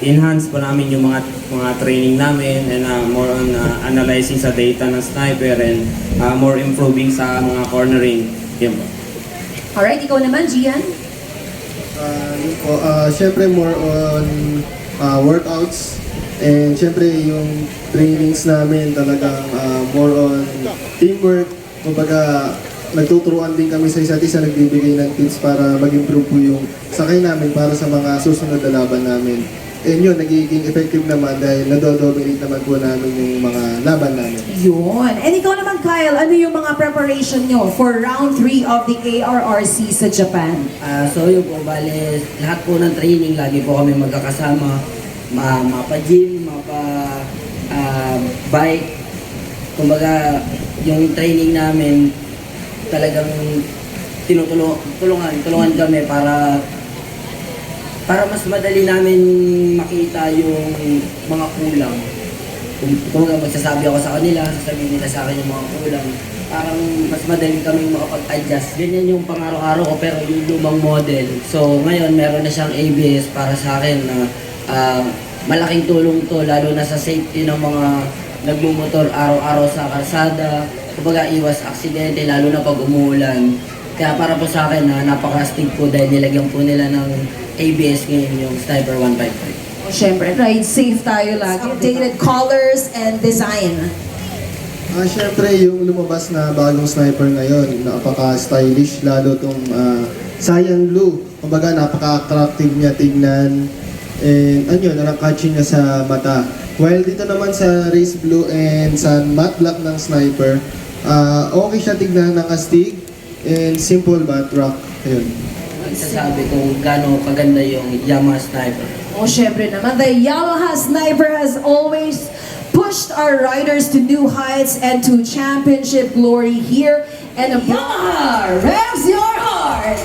I-enhance po namin yung mga training namin and more on analyzing sa data ng sniper and more improving sa mga cornering. Yun po. Alright, ikaw naman, Gian? Siyempre more on workouts and siyempre yung trainings namin talagang more on teamwork. Kumbaga, nagtuturuan din kami sa isa't isa, nagbibigay ng tips para mag-improve po yung sakay namin para sa mga susunod na laban namin. And yun, nagiging effective naman dahil nadodominate naman po namin yung mga laban namin. Yun. And ikaw naman, Kyle, ano yung mga preparation nyo for round 3 of the ARRC sa Japan? So yun po, bale, lahat po ng training, lagi po kami magkakasama, mapa-gym, mapa-bike. Kumbaga, yung training namin, talagang tulungan kami para mas madali namin makita yung mga kulang. Kung magsasabi ako sa kanila, sasabihin nila sa akin yung mga kulang. Parang mas madali kaming makapag-adjust. Ganyan yung pang-araw-araw ko pero yung lumang model. So ngayon meron na siyang ABS para sa akin na malaking tulong to lalo na sa safety ng mga nagmumotor araw-araw sa kalsada. Kumbaga iwas aksidente lalo na pag umuulan. Kaya para po sa akin napaka-astig po dahil nilagyan po nila ng ABS ngayon yung Sniper 155. Siyempre, ride safe tayo lagi. Updated colors and design. Siyempre yung lumabas na bagong sniper ngayon, napaka-stylish lalo tong cyan blue. Kumbaga napaka-attractive niya tignan. And nakaka-catchy niya sa mata. While dito naman sa race blue and sa matte black ng sniper, okay siya tignan, nakastig and simple but rock. Ayun. Sasabi kung gaano kaganda yung Yamaha Sniper. Syempre naman, the Yamaha Sniper has always pushed our riders to new heights and to championship glory here. And Yamaha, revs your heart!